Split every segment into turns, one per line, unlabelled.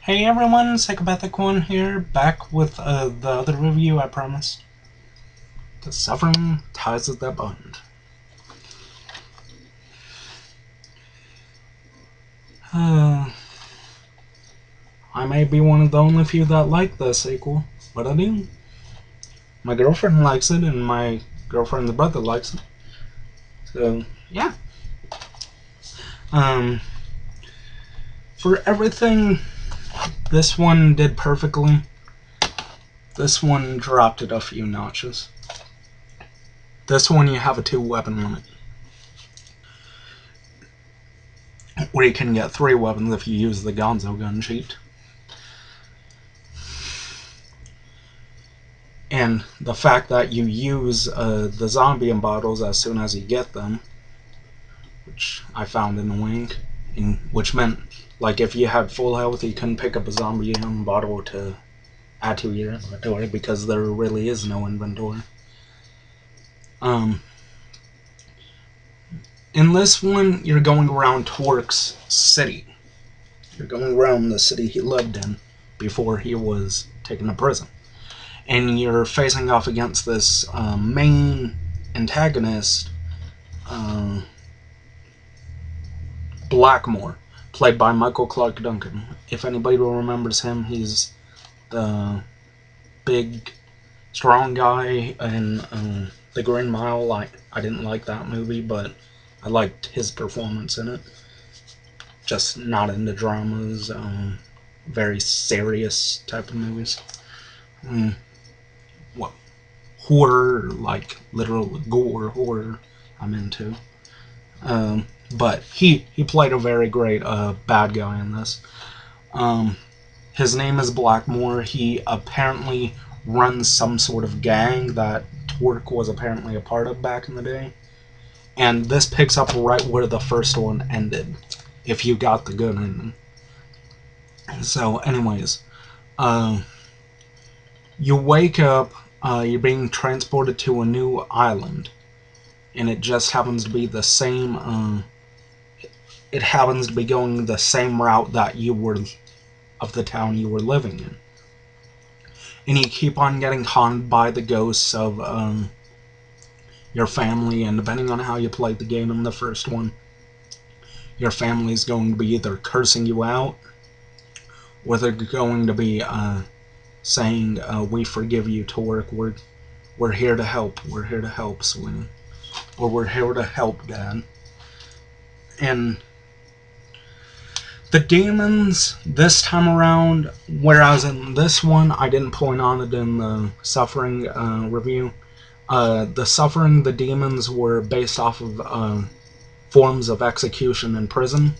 Hey everyone, Psychopath1c here, back with the other review I promised. The Suffering Ties That Bond. I may be one of the only few that like the sequel, but I do. My girlfriend likes it, and my girlfriend's brother likes it. So, yeah. For everything this one did perfectly, this one dropped it a few notches. This one you have a 2-weapon limit, where you can get 3 weapons if you use the Gonzo gun cheat. And the fact that you use the zombie bottles as soon as you get them, which I found annoying, which meant, like, if you had full health, you couldn't pick up a zombie bottle to add to your inventory because there really is no inventory. In this one, you're going around Torque's city. You're going around the city he lived in before he was taken to prison. And you're facing off against this main antagonist, Blackmore, played by Michael Clark Duncan. If anybody remembers him, he's the big, strong guy in The Green Mile. I didn't like that movie, but I liked his performance in it. Just not into dramas, very serious type of movies. What horror, like literal gore horror, I'm into. But he played a very great bad guy in this. His name is Blackmore. He apparently runs some sort of gang that Torque was apparently a part of back in the day. And this picks up right where the first one ended, if you got the good ending. So, anyways, you wake up, you're being transported to a new island, and it just happens to be the same, it happens to be going the same route that you were, of the town you were living in. And you keep on getting haunted by the ghosts of, your family, and depending on how you played the game in the first one, your family's going to be either cursing you out, or they're going to be, saying, we forgive you, Torque, we're here to help, sweetie. Or we're here to help, Dad. And the demons, this time around, whereas in this one, I didn't point on it in the Suffering review, the demons were based off of forms of execution in prison.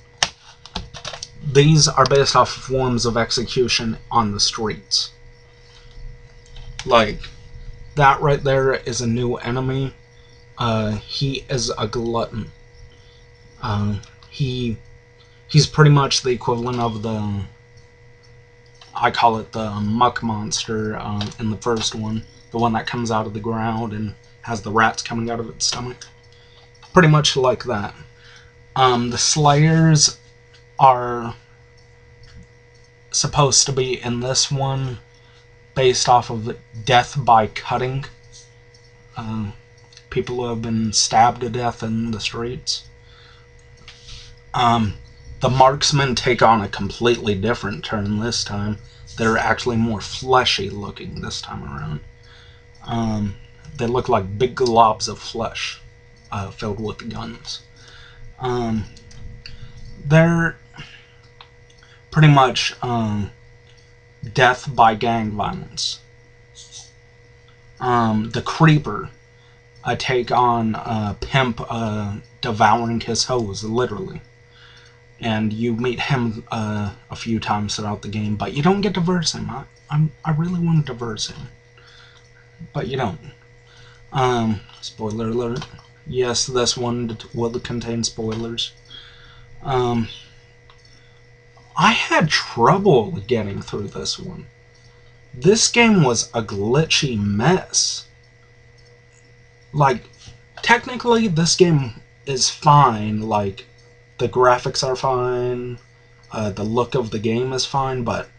These are based off of forms of execution on the streets. Like, that right there is a new enemy. He is a glutton. He's pretty much the equivalent of the, I call it the muck monster in the first one. The one that comes out of the ground and has the rats coming out of its stomach. Pretty much like that. The Slayers are supposed to be, in this one, based off of death by cutting. People who have been stabbed to death in the streets. The marksmen take on a completely different turn this time. They're actually more fleshy looking this time around. They look like big globs of flesh filled with guns. They're pretty much death by gang violence. The Creeper, a take on Pimp devouring his hoes, literally. And you meet him a few times throughout the game, but you don't get to verse him. I really wanted to verse him, but you don't. Spoiler alert. Yes, this one will contain spoilers. I had trouble getting through this one. This game was a glitchy mess. Like, technically, this game is fine. Like, the graphics are fine, the look of the game is fine, but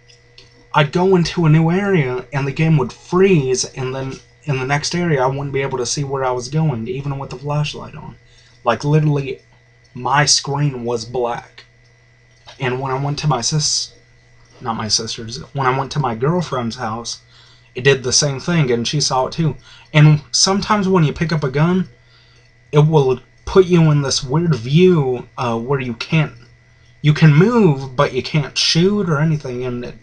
I'd go into a new area and the game would freeze, and then in the next area I wouldn't be able to see where I was going, even with the flashlight on. Like, literally, my screen was black. And when I went to when I went to my girlfriend's house, it did the same thing, and she saw it too. And sometimes when you pick up a gun, it will put you in this weird view where you can move, but you can't shoot or anything, and it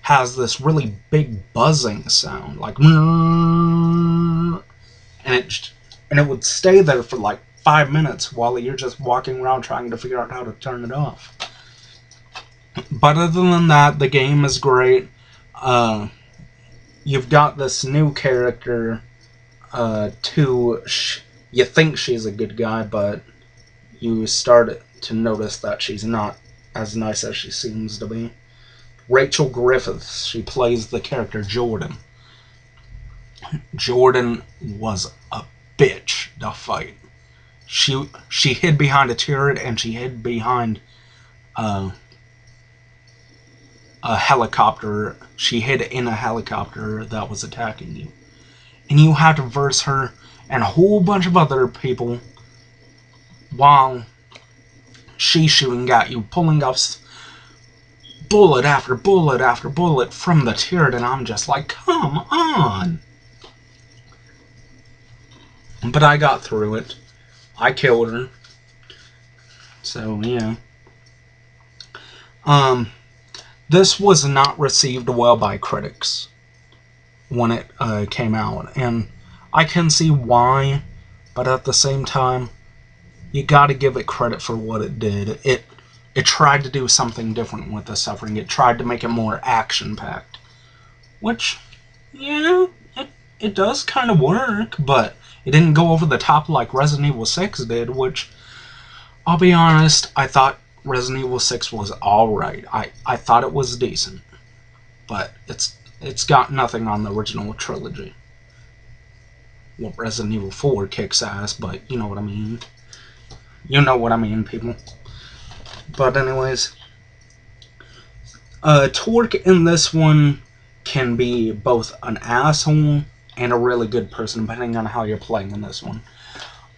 has this really big buzzing sound, like, and it would stay there for like 5 minutes while you're just walking around trying to figure out how to turn it off. But other than that, the game is great. You've got this new character, you think she's a good guy, but you start to notice that she's not as nice as she seems to be. Rachel Griffiths, she plays the character Jordan. Jordan was a bitch to fight. She hid behind a turret, and she hid behind a helicopter. She hid in a helicopter that was attacking you. And you had to verse her and a whole bunch of other people while she's shooting at you, pulling off bullet after bullet after bullet from the turret, and I'm just like, come on! But I got through it. I killed her. So, yeah. This was not received well by critics when it came out, and I can see why, but at the same time, you gotta give it credit for what it did. It tried to do something different with the Suffering. It tried to make it more action-packed, which, yeah, it does kind of work, but it didn't go over the top like Resident Evil 6 did, which, I'll be honest, I thought Resident Evil 6 was alright. I thought it was decent, but it's got nothing on the original trilogy. Well, Resident Evil 4 kicks ass, but you know what I mean. You know what I mean, people. But anyways, Torque in this one can be both an asshole and a really good person, depending on how you're playing in this one.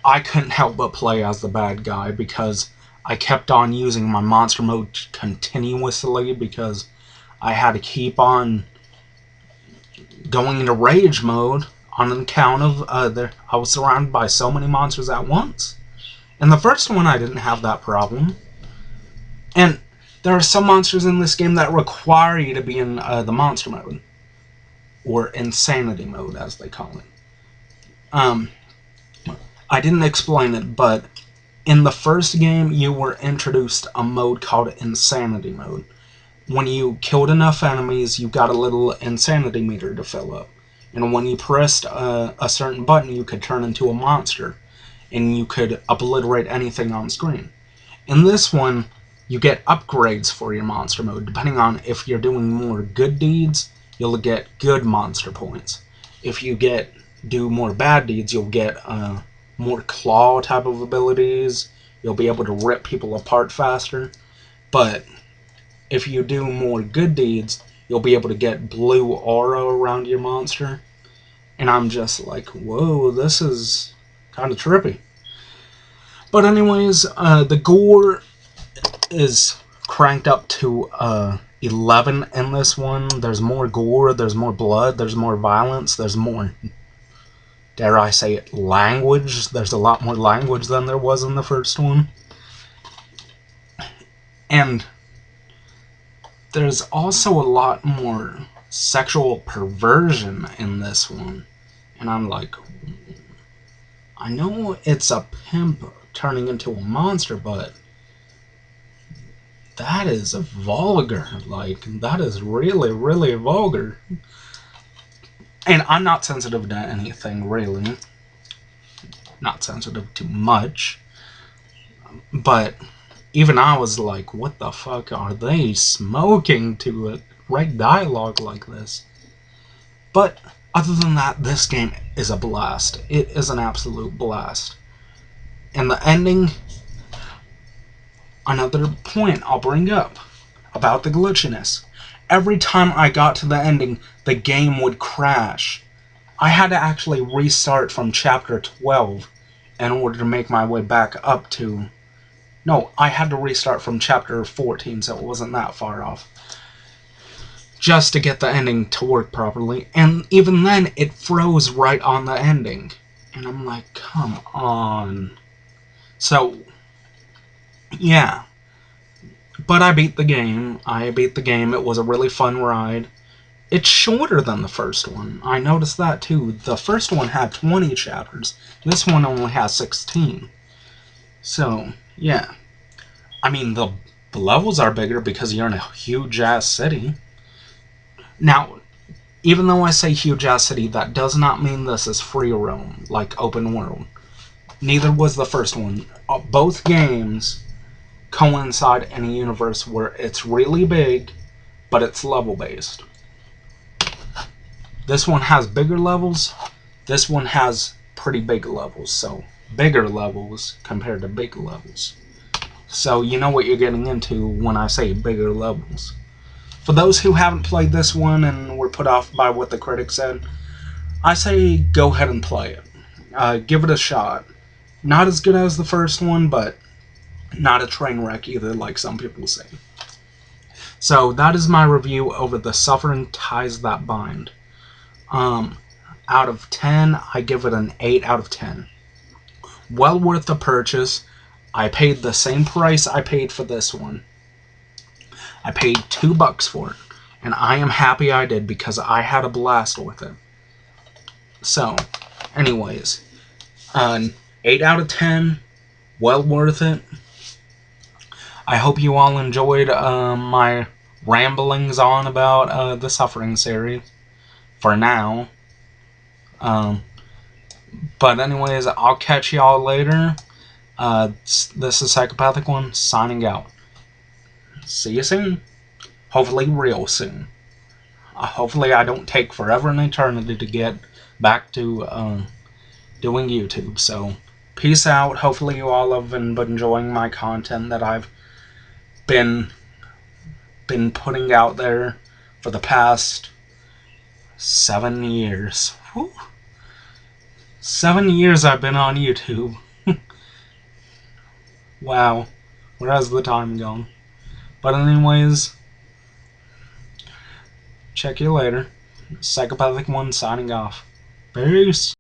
I couldn't help but play as the bad guy because I kept on using my monster mode continuously because I had to keep on going into rage mode on account of I was surrounded by so many monsters at once. In the first one, I didn't have that problem. And there are some monsters in this game that require you to be in the monster mode, or insanity mode, as they call it. I didn't explain it, but in the first game, you were introduced a mode called insanity mode. When you killed enough enemies, you got a little insanity meter to fill up. And when you pressed a certain button, you could turn into a monster, and you could obliterate anything on screen. In this one, you get upgrades for your monster mode. Depending on if you're doing more good deeds, you'll get good monster points. If you do more bad deeds, you'll get more claw type of abilities. You'll be able to rip people apart faster. But if you do more good deeds, you'll be able to get blue aura around your monster. And I'm just like, whoa, this is kind of trippy. But anyways, the gore is cranked up to 11 in this one. There's more gore, there's more blood, there's more violence, there's more, dare I say it, language. There's a lot more language than there was in the first one. And there's also a lot more sexual perversion in this one. And I'm like, I know it's a pimp turning into a monster, but that is vulgar. Like, that is really, really vulgar. And I'm not sensitive to anything, really. Not sensitive to much. But even I was like, what the fuck are they smoking to write dialogue like this? But other than that, this game is a blast. It is an absolute blast. And the ending, another point I'll bring up about the glitchiness. every time I got to the ending, the game would crash. I had to actually restart from chapter 12 in order to make my way back up to... No, I had to restart from chapter 14, so it wasn't that far off. Just to get the ending to work properly. And even then, it froze right on the ending. And I'm like, come on. So, yeah. But I beat the game. It was a really fun ride. It's shorter than the first one. I noticed that too. The first one had 20 chapters. This one only has 16. So, yeah. I mean, the levels are bigger because you're in a huge-ass city. Now, even though I say huge-ass city, that does not mean this is free roam, like open world. Neither was the first one. Both games coincide in a universe where it's really big, but it's level-based. This one has bigger levels. This one has pretty big levels, so bigger levels compared to big levels. So you know what you're getting into when I say bigger levels. For those who haven't played this one and were put off by what the critics said, I say go ahead and play it. Give it a shot. Not as good as the first one, but not a train wreck either, like some people say. So that is my review over The Suffering Ties That Bind. Out of 10, I give it an 8 out of 10. Well worth the purchase. I paid the same price I paid for this one. I paid $2 for it, and I am happy I did because I had a blast with it. So, anyways, 8 out of 10, well worth it. I hope you all enjoyed my ramblings on about the Suffering series, for now. But anyways, I'll catch y'all later. This is Psychopath1c signing out. See you soon. Hopefully real soon. Hopefully I don't take forever and eternity to get back to doing YouTube. So, peace out. Hopefully you all have been enjoying my content that I've been putting out there for the past 7 years. Whew. 7 years I've been on YouTube. Wow. Where has the time gone? But anyways, check you later. Psychopath1c signing off. Peace.